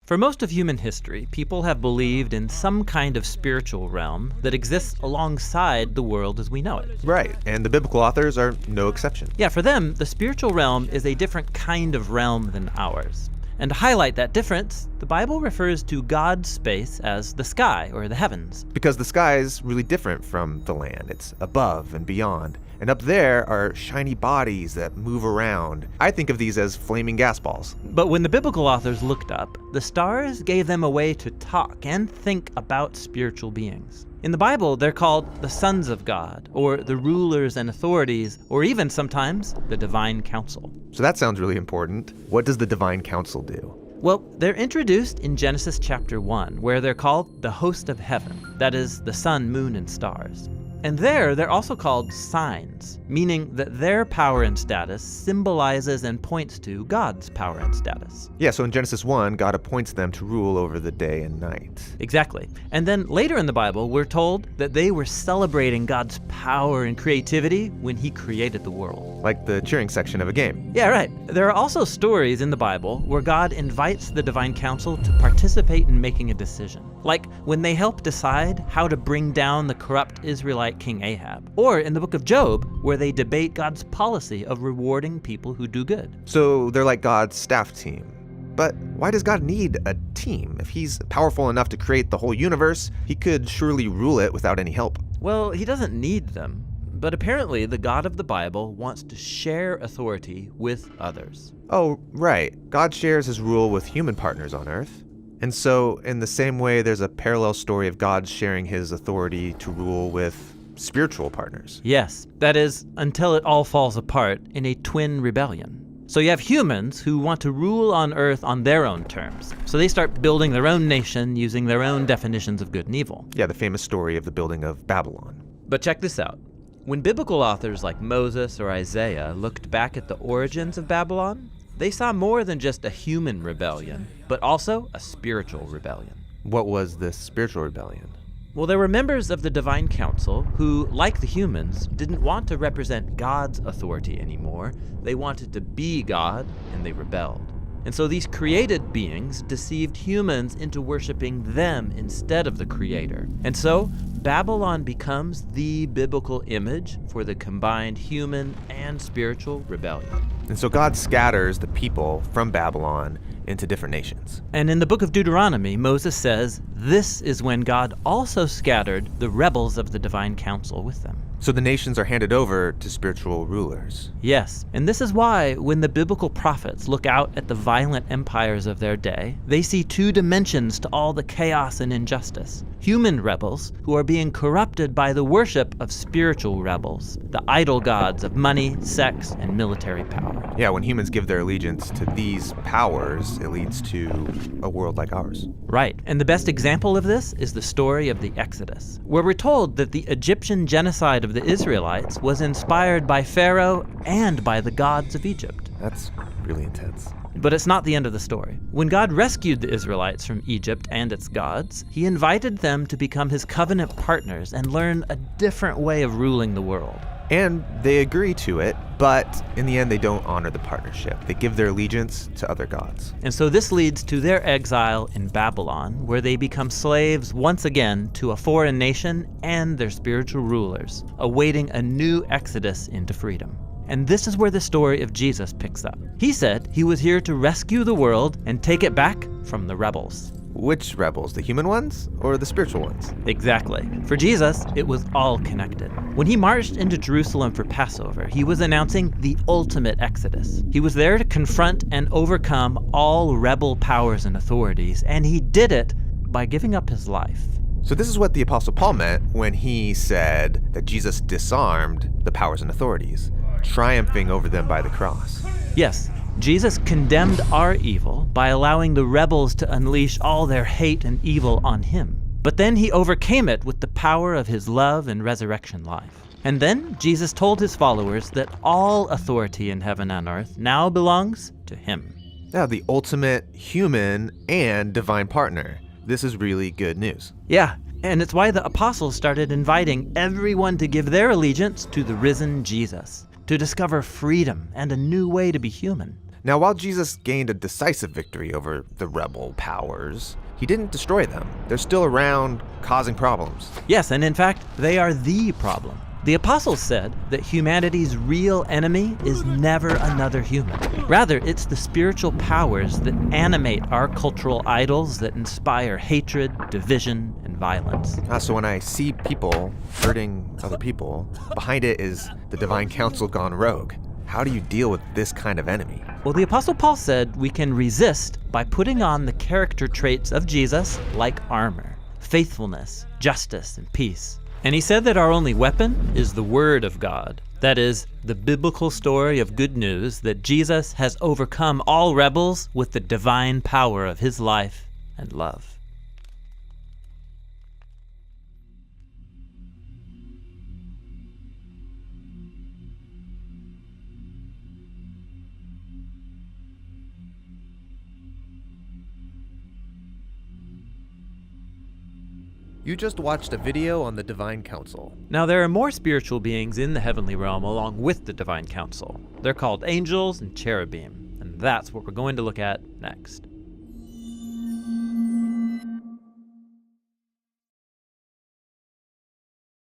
For most of human history, people have believed in some kind of spiritual realm that exists alongside the world as we know it. Right, and the biblical authors are no exception. Yeah, for them, the spiritual realm is a different kind of realm than ours. And to highlight that difference, the Bible refers to God's space as the sky or the heavens. Because the sky is really different from the land. It's above and beyond. And up there are shiny bodies that move around. I think of these as flaming gas balls. But when the biblical authors looked up, the stars gave them a way to talk and think about spiritual beings. In the Bible, they're called the sons of God, or the rulers and authorities, or even sometimes the divine council. So that sounds really important. What does the divine council do? Well, they're introduced in Genesis chapter 1, where they're called the host of heaven. That is, the sun, moon, and stars. And there, they're also called signs, meaning that their power and status symbolizes and points to God's power and status. Yeah, so in Genesis 1, God appoints them to rule over the day and night. Exactly. And then later in the Bible, we're told that they were celebrating God's power and creativity when he created the world. Like the cheering section of a game. Yeah, right. There are also stories in the Bible where God invites the divine council to participate in making a decision. Like when they help decide how to bring down the corrupt Israelite King Ahab. Or in the book of Job, where they debate God's policy of rewarding people who do good. So they're like God's staff team. But why does God need a team? If he's powerful enough to create the whole universe, he could surely rule it without any help. Well, he doesn't need them. But apparently, the God of the Bible wants to share authority with others. Oh, right. God shares his rule with human partners on Earth. And so, in the same way, there's a parallel story of God sharing his authority to rule with spiritual partners. Yes, that is, until it all falls apart in a twin rebellion. So you have humans who want to rule on Earth on their own terms. So they start building their own nation using their own definitions of good and evil. Yeah, the famous story of the building of Babylon. But check this out. When biblical authors like Moses or Isaiah looked back at the origins of Babylon, they saw more than just a human rebellion, but also a spiritual rebellion. What was this spiritual rebellion? Well, there were members of the divine council who, like the humans, didn't want to represent God's authority anymore. They wanted to be God, and they rebelled. And so these created beings deceived humans into worshiping them instead of the Creator. And so Babylon becomes the biblical image for the combined human and spiritual rebellion. And so God scatters the people from Babylon into different nations. And in the book of Deuteronomy, Moses says, this is when God also scattered the rebels of the divine council with them. So the nations are handed over to spiritual rulers. Yes, and this is why when the biblical prophets look out at the violent empires of their day, they see two dimensions to all the chaos and injustice. Human rebels who are being corrupted by the worship of spiritual rebels, the idol gods of money, sex, and military power. Yeah, when humans give their allegiance to these powers, it leads to a world like ours. Right, and the best example of this is the story of the Exodus, where we're told that the Egyptian genocide of the Israelites was inspired by Pharaoh and by the gods of Egypt. That's really intense. But it's not the end of the story. When God rescued the Israelites from Egypt and its gods, he invited them to become his covenant partners and learn a different way of ruling the world. And they agree to it, but in the end they don't honor the partnership. They give their allegiance to other gods. And so this leads to their exile in Babylon, where they become slaves once again to a foreign nation and their spiritual rulers, awaiting a new exodus into freedom. And this is where the story of Jesus picks up. He said he was here to rescue the world and take it back from the rebels. Which rebels, the human ones or the spiritual ones? Exactly. For Jesus, it was all connected. When he marched into Jerusalem for Passover, he was announcing the ultimate exodus. He was there to confront and overcome all rebel powers and authorities, and he did it by giving up his life. So this is what the Apostle Paul meant when he said that Jesus disarmed the powers and authorities, triumphing over them by the cross. Yes, Jesus condemned our evil by allowing the rebels to unleash all their hate and evil on him. But then he overcame it with the power of his love and resurrection life. And then Jesus told his followers that all authority in heaven and earth now belongs to him. Yeah, the ultimate human and divine partner. This is really good news. Yeah, and it's why the apostles started inviting everyone to give their allegiance to the risen Jesus, to discover freedom and a new way to be human. Now, while Jesus gained a decisive victory over the rebel powers, he didn't destroy them. They're still around, causing problems. Yes, and in fact, they are the problem. The apostles said that humanity's real enemy is never another human. Rather, it's the spiritual powers that animate our cultural idols that inspire hatred, division, and violence. So when I see people hurting other people, behind it is the divine council gone rogue. How do you deal with this kind of enemy? Well, the Apostle Paul said we can resist by putting on the character traits of Jesus like armor, faithfulness, justice, and peace. And he said that our only weapon is the Word of God. That is, the biblical story of good news that Jesus has overcome all rebels with the divine power of his life and love. You just watched a video on the Divine Council. Now, there are more spiritual beings in the heavenly realm along with the Divine Council. They're called angels and cherubim, and that's what we're going to look at next.